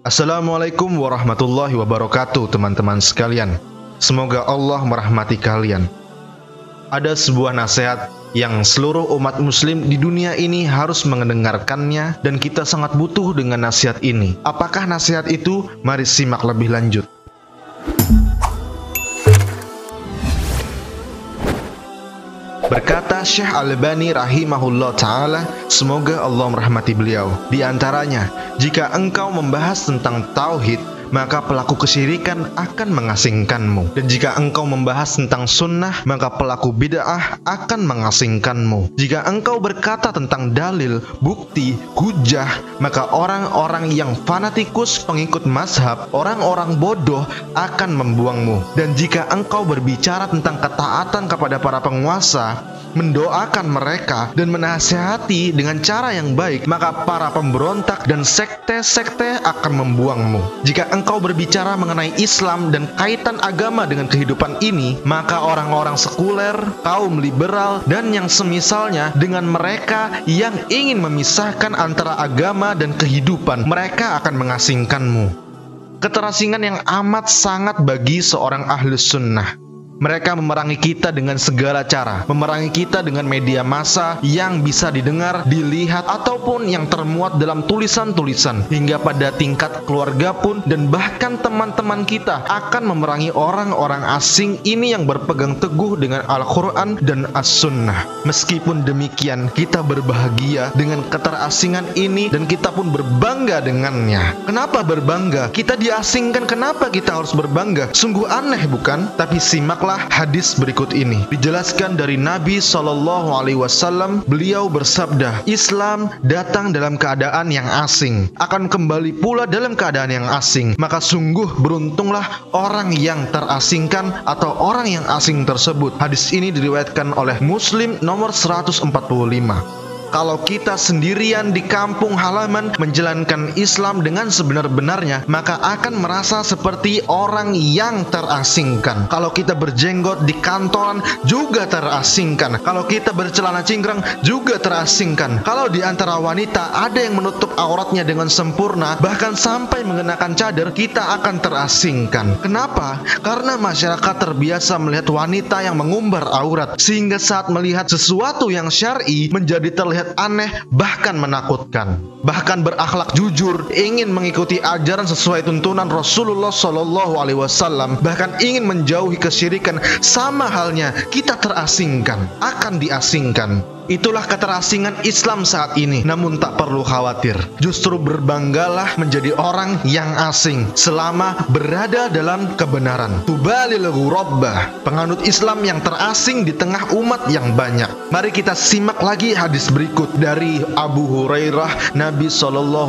Assalamualaikum warahmatullahi wabarakatuh, teman-teman sekalian. Semoga Allah merahmati kalian. Ada sebuah nasihat yang seluruh umat muslim di dunia ini harus mendengarkannya, dan kita sangat butuh dengan nasihat ini. Apakah nasihat itu? Mari simak lebih lanjut. Berkata Syekh Al-Albani rahimahullah ta'ala, semoga Allah merahmati beliau. Di antaranya, jika engkau membahas tentang tauhid, maka pelaku kesyirikan akan mengasingkanmu. Dan jika engkau membahas tentang sunnah, maka pelaku bid'ah akan mengasingkanmu. Jika engkau berkata tentang dalil, bukti, hujah, maka orang-orang yang fanatikus pengikut mazhab, orang-orang bodoh akan membuangmu. Dan jika engkau berbicara tentang ketaatan kepada para penguasa, mendoakan mereka dan menasihati dengan cara yang baik, maka para pemberontak dan sekte-sekte akan membuangmu. Jika engkau berbicara mengenai Islam dan kaitan agama dengan kehidupan ini, maka orang-orang sekuler, kaum liberal, dan yang semisalnya dengan mereka yang ingin memisahkan antara agama dan kehidupan, mereka akan mengasingkanmu. Keterasingan yang amat sangat bagi seorang ahlus sunnah. Mereka memerangi kita dengan segala cara, memerangi kita dengan media massa yang bisa didengar, dilihat, ataupun yang termuat dalam tulisan-tulisan. Hingga pada tingkat keluarga pun, dan bahkan teman-teman kita akan memerangi orang-orang asing ini yang berpegang teguh dengan Al-Quran dan As-Sunnah. Meskipun demikian, kita berbahagia dengan keterasingan ini, dan kita pun berbangga dengannya. Kenapa berbangga? Kita diasingkan, kenapa kita harus berbangga? Sungguh aneh, bukan? Tapi simaklah hadis berikut ini. Dijelaskan dari Nabi SAW, beliau bersabda, Islam datang dalam keadaan yang asing, akan kembali pula dalam keadaan yang asing. Maka sungguh beruntunglah orang yang terasingkan atau orang yang asing tersebut. Hadis ini diriwayatkan oleh Muslim nomor 145. Kalau kita sendirian di kampung halaman menjalankan Islam dengan sebenar-benarnya, maka akan merasa seperti orang yang terasingkan. Kalau kita berjenggot di kantoran, juga terasingkan. Kalau kita bercelana cingkrang, juga terasingkan. Kalau di antara wanita ada yang menutup auratnya dengan sempurna, bahkan sampai mengenakan cadar, kita akan terasingkan. Kenapa? Karena masyarakat terbiasa melihat wanita yang mengumbar aurat, sehingga saat melihat sesuatu yang syar'i menjadi terlihat aneh, bahkan menakutkan. Bahkan berakhlak jujur, ingin mengikuti ajaran sesuai tuntunan Rasulullah SAW, bahkan ingin menjauhi kesyirikan, sama halnya kita terasingkan, akan diasingkan. Itulah keterasingan Islam saat ini. Namun tak perlu khawatir, justru berbanggalah menjadi orang yang asing selama berada dalam kebenaran. Tubalil ghurabbah, penganut Islam yang terasing di tengah umat yang banyak. Mari kita simak lagi hadis berikut dari Abu Hurairah. Nabi SAW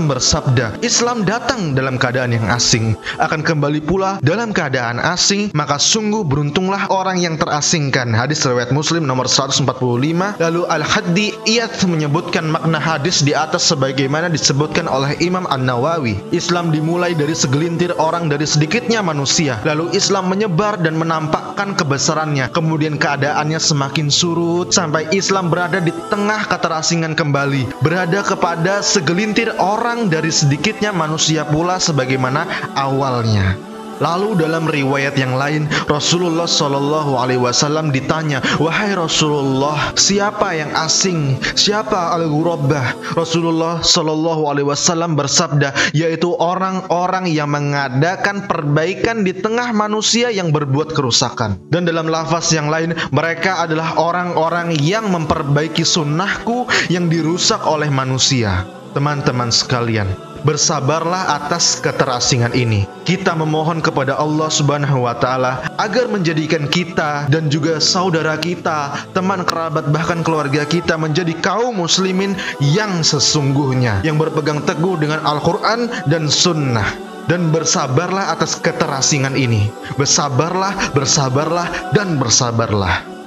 bersabda, Islam datang dalam keadaan yang asing, akan kembali pula dalam keadaan asing. Maka sungguh beruntunglah orang yang terasingkan. Hadis riwayat Muslim nomor 145. Lalu Al-Haddi Iyadh menyebutkan makna hadis di atas sebagaimana disebutkan oleh Imam An-Nawawi. Islam dimulai dari segelintir orang, dari sedikitnya manusia. Lalu Islam menyebar dan menampakkan kebesarannya. Kemudian keadaannya semakin surut sampai Islam berada di tengah keterasingan kembali, berada kepada segelintir orang dari sedikitnya manusia pula sebagaimana awalnya. Lalu dalam riwayat yang lain, Rasulullah SAW ditanya, wahai Rasulullah, siapa yang asing? Siapa al-ghurabbah? Rasulullah SAW bersabda, yaitu orang-orang yang mengadakan perbaikan di tengah manusia yang berbuat kerusakan. Dan dalam lafaz yang lain, mereka adalah orang-orang yang memperbaiki sunnahku yang dirusak oleh manusia. Teman-teman sekalian, bersabarlah atas keterasingan ini. Kita memohon kepada Allah Subhanahu wa Ta'ala agar menjadikan kita dan juga saudara kita, teman kerabat, bahkan keluarga kita menjadi kaum muslimin yang sesungguhnya, yang berpegang teguh dengan Al-Quran dan Sunnah. Dan bersabarlah atas keterasingan ini. Bersabarlah, bersabarlah, dan bersabarlah.